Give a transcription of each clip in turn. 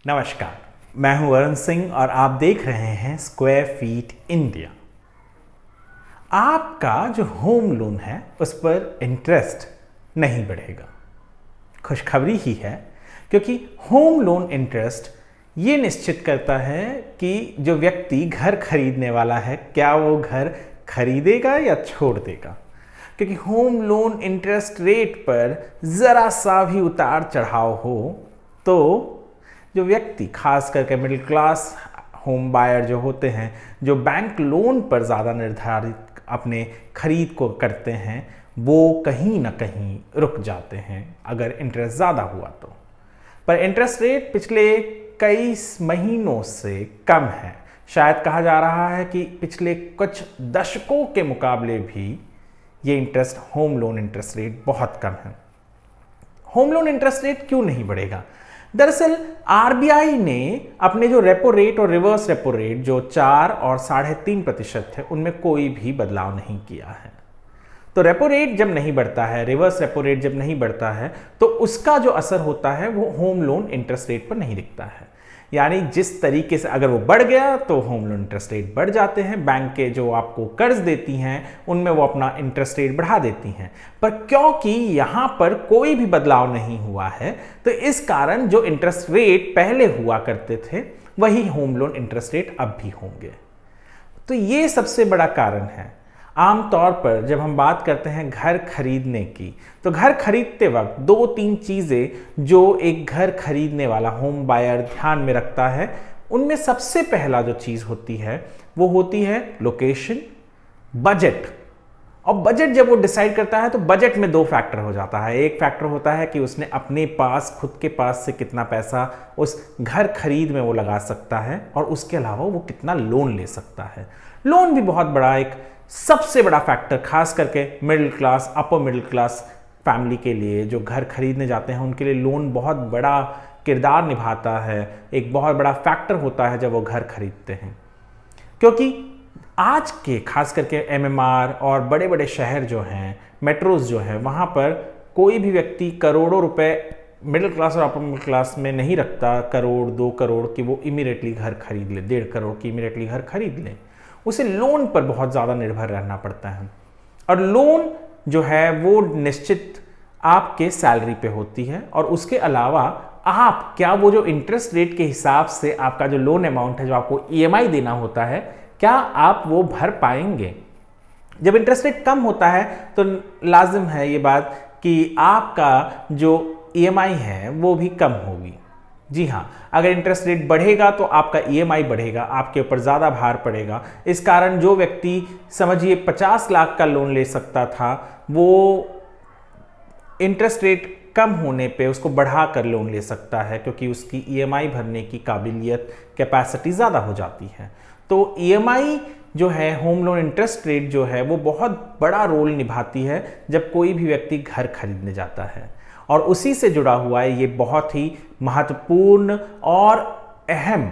नमस्कार, मैं हूं वरुण सिंह और आप देख रहे हैं स्क्वायर फीट इंडिया। आपका जो होम लोन है उस पर इंटरेस्ट नहीं बढ़ेगा। खुशखबरी ही है, क्योंकि होम लोन इंटरेस्ट ये निश्चित करता है कि जो व्यक्ति घर खरीदने वाला है क्या वो घर खरीदेगा या छोड़ देगा। क्योंकि होम लोन इंटरेस्ट रेट पर ज़रा सा भी उतार चढ़ाव हो तो जो व्यक्ति खास करके मिडिल क्लास होम बायर जो होते हैं, जो बैंक लोन पर ज़्यादा निर्धारित अपने खरीद को करते हैं, वो कहीं ना कहीं रुक जाते हैं अगर इंटरेस्ट ज़्यादा हुआ तो। पर इंटरेस्ट रेट पिछले कई महीनों से कम है। शायद कहा जा रहा है कि पिछले कुछ दशकों के मुकाबले भी ये होम लोन इंटरेस्ट रेट बहुत कम है। होम लोन इंटरेस्ट रेट क्यों नहीं बढ़ेगा? दरअसल आरबीआई ने अपने जो रेपो रेट और रिवर्स रेपो रेट जो 4 और 3.5% थे उनमें कोई भी बदलाव नहीं किया है। तो रेपो रेट जब नहीं बढ़ता है, रिवर्स रेपो रेट जब नहीं बढ़ता है, तो उसका जो असर होता है वो होम लोन इंटरेस्ट रेट पर नहीं दिखता है। यानी जिस तरीके से अगर वो बढ़ गया तो होम लोन इंटरेस्ट रेट बढ़ जाते हैं। बैंक के जो आपको कर्ज देती हैं उनमें वो अपना इंटरेस्ट रेट बढ़ा देती हैं। पर क्योंकि यहाँ पर कोई भी बदलाव नहीं हुआ है तो इस कारण जो इंटरेस्ट रेट पहले हुआ करते थे वही होम लोन इंटरेस्ट रेट अब भी होंगे। तो ये सबसे बड़ा कारण है। आमतौर पर जब हम बात करते हैं घर खरीदने की, तो घर खरीदते वक्त 2-3 चीज़ें जो एक घर खरीदने वाला होम बायर ध्यान में रखता है, उनमें सबसे पहला जो चीज़ होती है वो होती है लोकेशन, बजट। और बजट जब वो डिसाइड करता है तो बजट में 2 फैक्टर हो जाता है। एक फैक्टर होता है कि उसने अपने पास खुद के पास से कितना पैसा उस घर खरीद में वो लगा सकता है, और उसके अलावा वो कितना लोन ले सकता है। लोन भी बहुत बड़ा एक सबसे बड़ा फैक्टर, खास करके middle class, upper middle class family के लिए जो घर खरीदने जाते हैं उनके लिए लोन बहुत बड़ा किरदार निभाता है, एक बहुत बड़ा फैक्टर होता है जब वो घर खरीदते हैं। क्योंकि आज के खास करके एमएमआर और बड़े बड़े शहर जो हैं, मेट्रोज जो हैं, वहाँ पर कोई भी व्यक्ति करोड़ों रुपए मिडिल क्लास और अपर मिडिल क्लास में नहीं रखता, करोड़ 2 करोड़ की वो इमीडिएटली घर खरीद ले, 1.5 करोड़ की इमीडिएटली घर खरीद ले। उसे लोन पर बहुत ज़्यादा निर्भर रहना पड़ता है, और लोन जो है वो निश्चित आपके सैलरी पे होती है। और उसके अलावा आप क्या वो जो इंटरेस्ट रेट के हिसाब से आपका जो लोन अमाउंट है, जो आपको ईएमआई देना होता है, क्या आप वो भर पाएंगे? जब इंटरेस्ट रेट कम होता है तो लाजिम है ये बात कि आपका जो ईएमआई है वो भी कम होगी। जी हाँ, अगर इंटरेस्ट रेट बढ़ेगा तो आपका ईएमआई बढ़ेगा, आपके ऊपर ज़्यादा भार पड़ेगा। इस कारण जो व्यक्ति समझिए 50 लाख का लोन ले सकता था, वो इंटरेस्ट रेट कम होने पे उसको बढ़ा कर लोन ले सकता है, क्योंकि उसकी ईएमआई भरने की काबिलियत, कैपेसिटी ज़्यादा हो जाती है। तो ईएमआई जो है, होम लोन इंटरेस्ट रेट जो है, वो बहुत बड़ा रोल निभाती है जब कोई भी व्यक्ति घर खरीदने जाता है। और उसी से जुड़ा हुआ है ये बहुत ही महत्वपूर्ण और अहम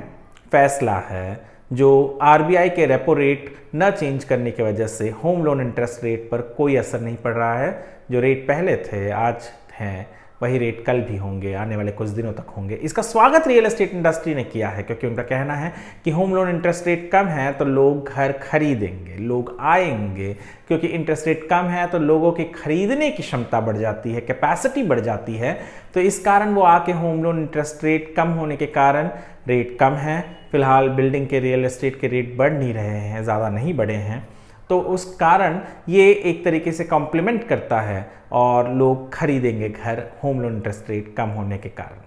फैसला है जो आरबीआई के रेपो रेट न चेंज करने की वजह से होम लोन इंटरेस्ट रेट पर कोई असर नहीं पड़ रहा है। जो रेट पहले थे आज हैं, वही रेट कल भी होंगे, आने वाले कुछ दिनों तक होंगे। इसका स्वागत रियल एस्टेट इंडस्ट्री ने किया है, क्योंकि उनका कहना है कि होम लोन इंटरेस्ट रेट कम है तो लोग घर खरीदेंगे, लोग आएंगे। क्योंकि इंटरेस्ट रेट कम है तो लोगों की खरीदने की क्षमता बढ़ जाती है, कैपेसिटी बढ़ जाती है। तो इस कारण वो आके होम लोन इंटरेस्ट रेट कम होने के कारण रेट कम है। फिलहाल बिल्डिंग के रियल एस्टेट के रेट बढ़ नहीं रहे हैं, ज़्यादा नहीं बढ़े हैं, तो उस कारण ये एक तरीके से कॉम्प्लीमेंट करता है और लोग खरीदेंगे घर होम लोन इंटरेस्ट रेट कम होने के कारण।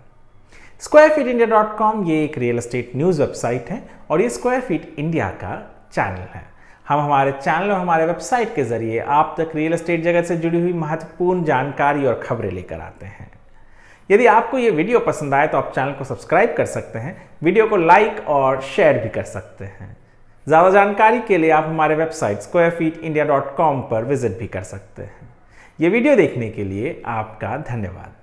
squarefeetindia.com ये एक रियल एस्टेट न्यूज़ वेबसाइट है और ये स्क्वायर फीट इंडिया का चैनल है। हम हमारे चैनल और हमारे वेबसाइट के जरिए आप तक रियल एस्टेट जगत से जुड़ी हुई महत्वपूर्ण जानकारी और खबरें लेकर आते हैं। यदि आपको ये वीडियो पसंद आए तो आप चैनल को सब्सक्राइब कर सकते हैं, वीडियो को लाइक और शेयर भी कर सकते हैं। ज़्यादा जानकारी के लिए आप हमारे वेबसाइट squarefeetindia.com पर विजिट भी कर सकते हैं। ये वीडियो देखने के लिए आपका धन्यवाद।